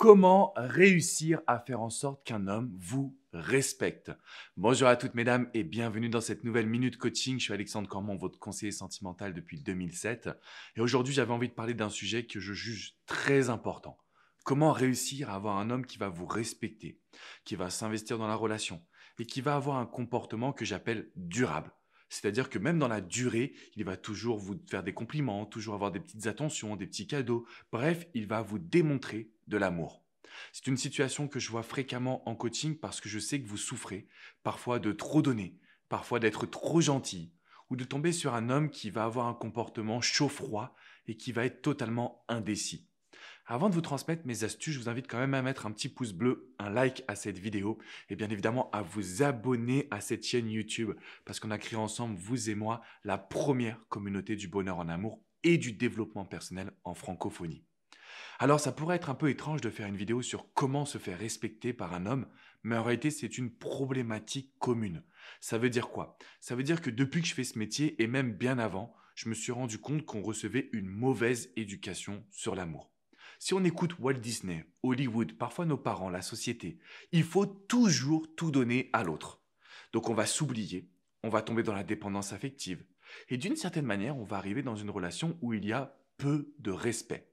Comment réussir à faire en sorte qu'un homme vous respecte? Bonjour à toutes mesdames et bienvenue dans cette nouvelle Minute Coaching. Je suis Alexandre Cormon, votre conseiller sentimental depuis 2007. Et aujourd'hui, j'avais envie de parler d'un sujet que je juge très important. Comment réussir à avoir un homme qui va vous respecter, qui va s'investir dans la relation et qui va avoir un comportement que j'appelle durable. C'est-à-dire que même dans la durée, il va toujours vous faire des compliments, toujours avoir des petites attentions, des petits cadeaux. Bref, il va vous démontrer de l'amour. C'est une situation que je vois fréquemment en coaching parce que je sais que vous souffrez parfois de trop donner, parfois d'être trop gentil ou de tomber sur un homme qui va avoir un comportement chaud-froid et qui va être totalement indécis. Avant de vous transmettre mes astuces, je vous invite quand même à mettre un petit pouce bleu, un like à cette vidéo et bien évidemment à vous abonner à cette chaîne YouTube parce qu'on a créé ensemble, vous et moi, la première communauté du bonheur en amour et du développement personnel en francophonie. Alors ça pourrait être un peu étrange de faire une vidéo sur comment se faire respecter par un homme, mais en réalité c'est une problématique commune. Ça veut dire quoi? Ça veut dire que depuis que je fais ce métier et même bien avant, je me suis rendu compte qu'on recevait une mauvaise éducation sur l'amour. Si on écoute Walt Disney, Hollywood, parfois nos parents, la société, il faut toujours tout donner à l'autre. Donc on va s'oublier, on va tomber dans la dépendance affective. Et d'une certaine manière, on va arriver dans une relation où il y a peu de respect.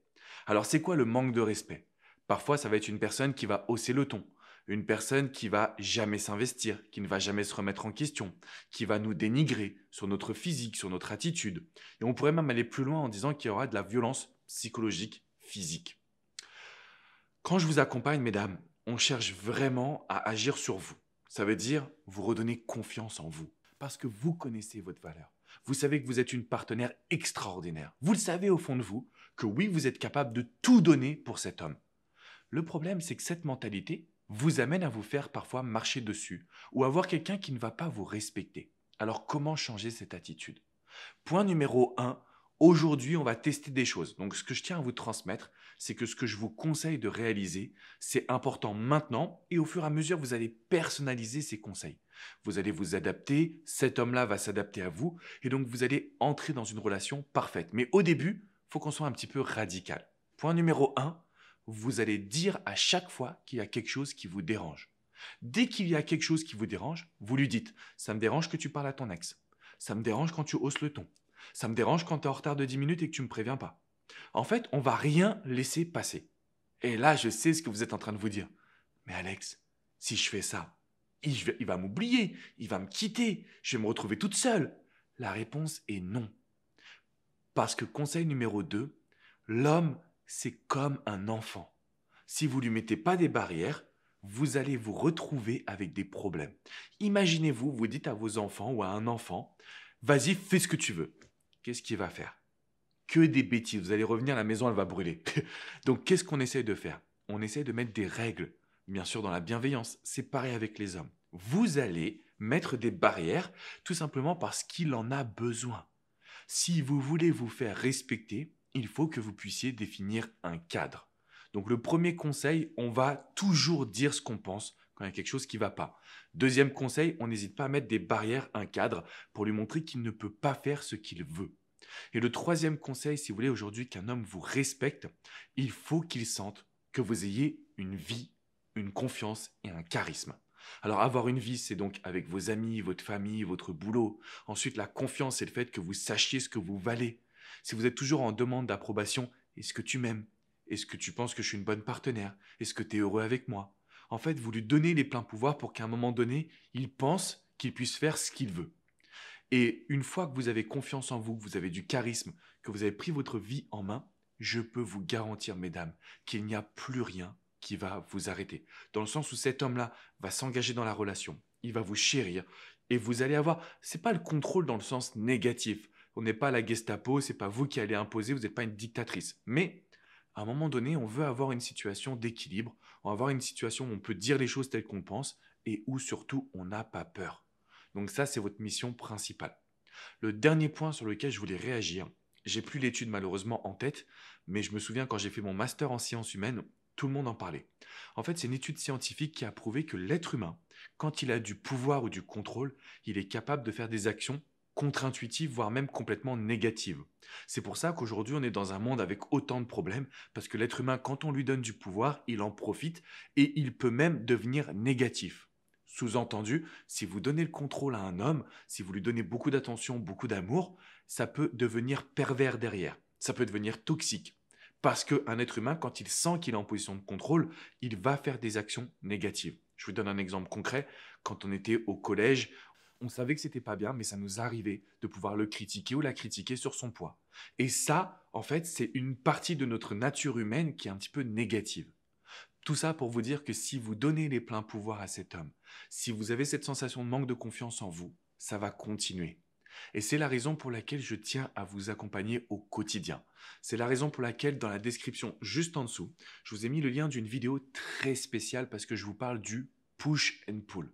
Alors c'est quoi le manque de respect? Parfois ça va être une personne qui va hausser le ton, une personne qui va jamais s'investir, qui ne va jamais se remettre en question, qui va nous dénigrer sur notre physique, sur notre attitude. Et on pourrait même aller plus loin en disant qu'il y aura de la violence psychologique, physique. Quand je vous accompagne, mesdames, on cherche vraiment à agir sur vous. Ça veut dire vous redonner confiance en vous. Parce que vous connaissez votre valeur. Vous savez que vous êtes une partenaire extraordinaire. Vous le savez au fond de vous que oui, vous êtes capable de tout donner pour cet homme. Le problème, c'est que cette mentalité vous amène à vous faire parfois marcher dessus ou à voir quelqu'un qui ne va pas vous respecter. Alors comment changer cette attitude? Point numéro un, aujourd'hui, on va tester des choses. Donc, ce que je tiens à vous transmettre, c'est que ce que je vous conseille de réaliser, c'est important maintenant et au fur et à mesure, vous allez personnaliser ces conseils. Vous allez vous adapter, cet homme-là va s'adapter à vous et donc vous allez entrer dans une relation parfaite. Mais au début, il faut qu'on soit un petit peu radical. Point numéro un, vous allez dire à chaque fois qu'il y a quelque chose qui vous dérange. Dès qu'il y a quelque chose qui vous dérange, vous lui dites, ça me dérange que tu parles à ton ex. Ça me dérange quand tu hausses le ton. Ça me dérange quand tu es en retard de 10 minutes et que tu ne me préviens pas. En fait, on va rien laisser passer. Et là, je sais ce que vous êtes en train de vous dire. Mais Alex, si je fais ça, il va m'oublier, il va me quitter, je vais me retrouver toute seule. La réponse est non. Parce que conseil numéro 2, l'homme, c'est comme un enfant. Si vous ne lui mettez pas des barrières, vous allez vous retrouver avec des problèmes. Imaginez-vous, vous dites à vos enfants ou à un enfant, vas-y, fais ce que tu veux. Qu'est-ce qu'il va faire? Que des bêtises. Vous allez revenir, la maison, elle va brûler. Donc, qu'est-ce qu'on essaye de faire? On essaye de mettre des règles, bien sûr dans la bienveillance. C'est pareil avec les hommes. Vous allez mettre des barrières tout simplement parce qu'il en a besoin. Si vous voulez vous faire respecter, il faut que vous puissiez définir un cadre. Donc le premier conseil, on va toujours dire ce qu'on pense quand il y a quelque chose qui ne va pas. Deuxième conseil, on n'hésite pas à mettre des barrières, un cadre, pour lui montrer qu'il ne peut pas faire ce qu'il veut. Et le troisième conseil, si vous voulez aujourd'hui qu'un homme vous respecte, il faut qu'il sente que vous ayez une vie, une confiance et un charisme. Alors avoir une vie, c'est donc avec vos amis, votre famille, votre boulot. Ensuite, la confiance, c'est le fait que vous sachiez ce que vous valez. Si vous êtes toujours en demande d'approbation, est-ce que tu m'aimes? Est-ce que tu penses que je suis une bonne partenaire? Est-ce que tu es heureux avec moi? En fait, vous lui donnez les pleins pouvoirs pour qu'à un moment donné, il pense qu'il puisse faire ce qu'il veut. Et une fois que vous avez confiance en vous, que vous avez du charisme, que vous avez pris votre vie en main, je peux vous garantir, mesdames, qu'il n'y a plus rien qui va vous arrêter. Dans le sens où cet homme-là va s'engager dans la relation, il va vous chérir et vous allez avoir, c'est pas le contrôle dans le sens négatif. On n'est pas à la Gestapo, c'est pas vous qui allez imposer, vous n'êtes pas une dictatrice. Mais à un moment donné, on veut avoir une situation d'équilibre, on va avoir une situation où on peut dire les choses telles qu'on pense et où surtout on n'a pas peur. Donc ça, c'est votre mission principale. Le dernier point sur lequel je voulais réagir, j'ai plus l'étude malheureusement en tête, mais je me souviens quand j'ai fait mon master en sciences humaines, tout le monde en parlait. En fait, c'est une étude scientifique qui a prouvé que l'être humain, quand il a du pouvoir ou du contrôle, il est capable de faire des actions contre-intuitive, voire même complètement négative. C'est pour ça qu'aujourd'hui, on est dans un monde avec autant de problèmes, parce que l'être humain, quand on lui donne du pouvoir, il en profite et il peut même devenir négatif. Sous-entendu, si vous donnez le contrôle à un homme, si vous lui donnez beaucoup d'attention, beaucoup d'amour, ça peut devenir pervers derrière. Ça peut devenir toxique. Parce qu'un être humain, quand il sent qu'il est en position de contrôle, il va faire des actions négatives. Je vous donne un exemple concret. Quand on était au collège, on savait que c'était pas bien, mais ça nous arrivait de pouvoir le critiquer ou la critiquer sur son poids. Et ça, en fait, c'est une partie de notre nature humaine qui est un petit peu négative. Tout ça pour vous dire que si vous donnez les pleins pouvoirs à cet homme, si vous avez cette sensation de manque de confiance en vous, ça va continuer. Et c'est la raison pour laquelle je tiens à vous accompagner au quotidien. C'est la raison pour laquelle dans la description juste en dessous, je vous ai mis le lien d'une vidéo très spéciale parce que je vous parle du push and pull.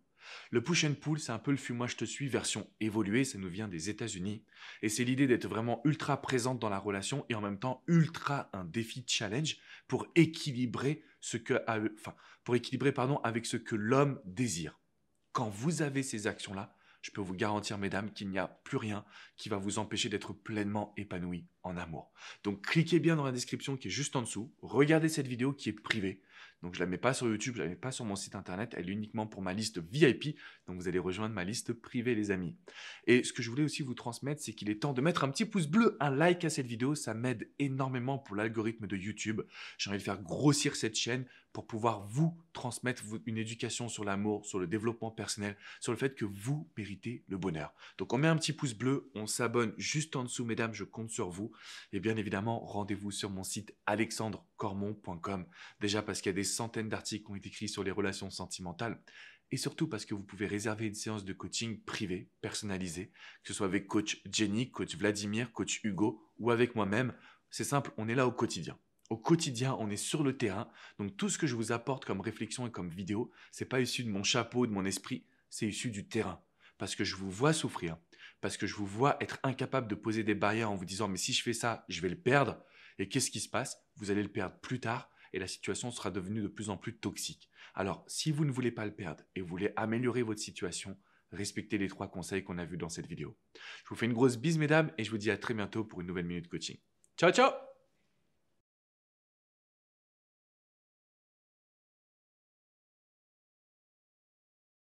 Le push and pull, c'est un peu le fuis-moi je te suis version évoluée, ça nous vient des États-Unis. Et c'est l'idée d'être vraiment ultra présente dans la relation et en même temps ultra un défi challenge pour équilibrer avec ce que l'homme désire. Quand vous avez ces actions-là, je peux vous garantir, mesdames, qu'il n'y a plus rien qui va vous empêcher d'être pleinement épanoui en amour. Donc, cliquez bien dans la description qui est juste en dessous. Regardez cette vidéo qui est privée. Donc, je ne la mets pas sur YouTube, je ne la mets pas sur mon site internet. Elle est uniquement pour ma liste VIP. Donc, vous allez rejoindre ma liste privée, les amis. Et ce que je voulais aussi vous transmettre, c'est qu'il est temps de mettre un petit pouce bleu, un like à cette vidéo. Ça m'aide énormément pour l'algorithme de YouTube. J'ai envie de faire grossir cette chaîne pour pouvoir vous transmettre une éducation sur l'amour, sur le développement personnel, sur le fait que vous méritez le bonheur. Donc, on met un petit pouce bleu, on s'abonne juste en dessous, mesdames, je compte sur vous. Et bien évidemment, rendez-vous sur mon site alexandrecormon.com. Déjà parce qu'il y a des centaines d'articles qui ont été écrits sur les relations sentimentales. Et surtout parce que vous pouvez réserver une séance de coaching privée, personnalisée, que ce soit avec coach Jenny, coach Vladimir, coach Hugo ou avec moi-même. C'est simple, on est là au quotidien. Au quotidien, on est sur le terrain. Donc tout ce que je vous apporte comme réflexion et comme vidéo, c'est pas issu de mon chapeau, de mon esprit, c'est issu du terrain. Parce que je vous vois souffrir, parce que je vous vois être incapable de poser des barrières en vous disant mais si je fais ça, je vais le perdre. Et qu'est-ce qui se passe? Vous allez le perdre plus tard et la situation sera devenue de plus en plus toxique. Alors, si vous ne voulez pas le perdre et vous voulez améliorer votre situation, respectez les 3 conseils qu'on a vus dans cette vidéo. Je vous fais une grosse bise, mesdames, et je vous dis à très bientôt pour une nouvelle minute coaching. Ciao, ciao!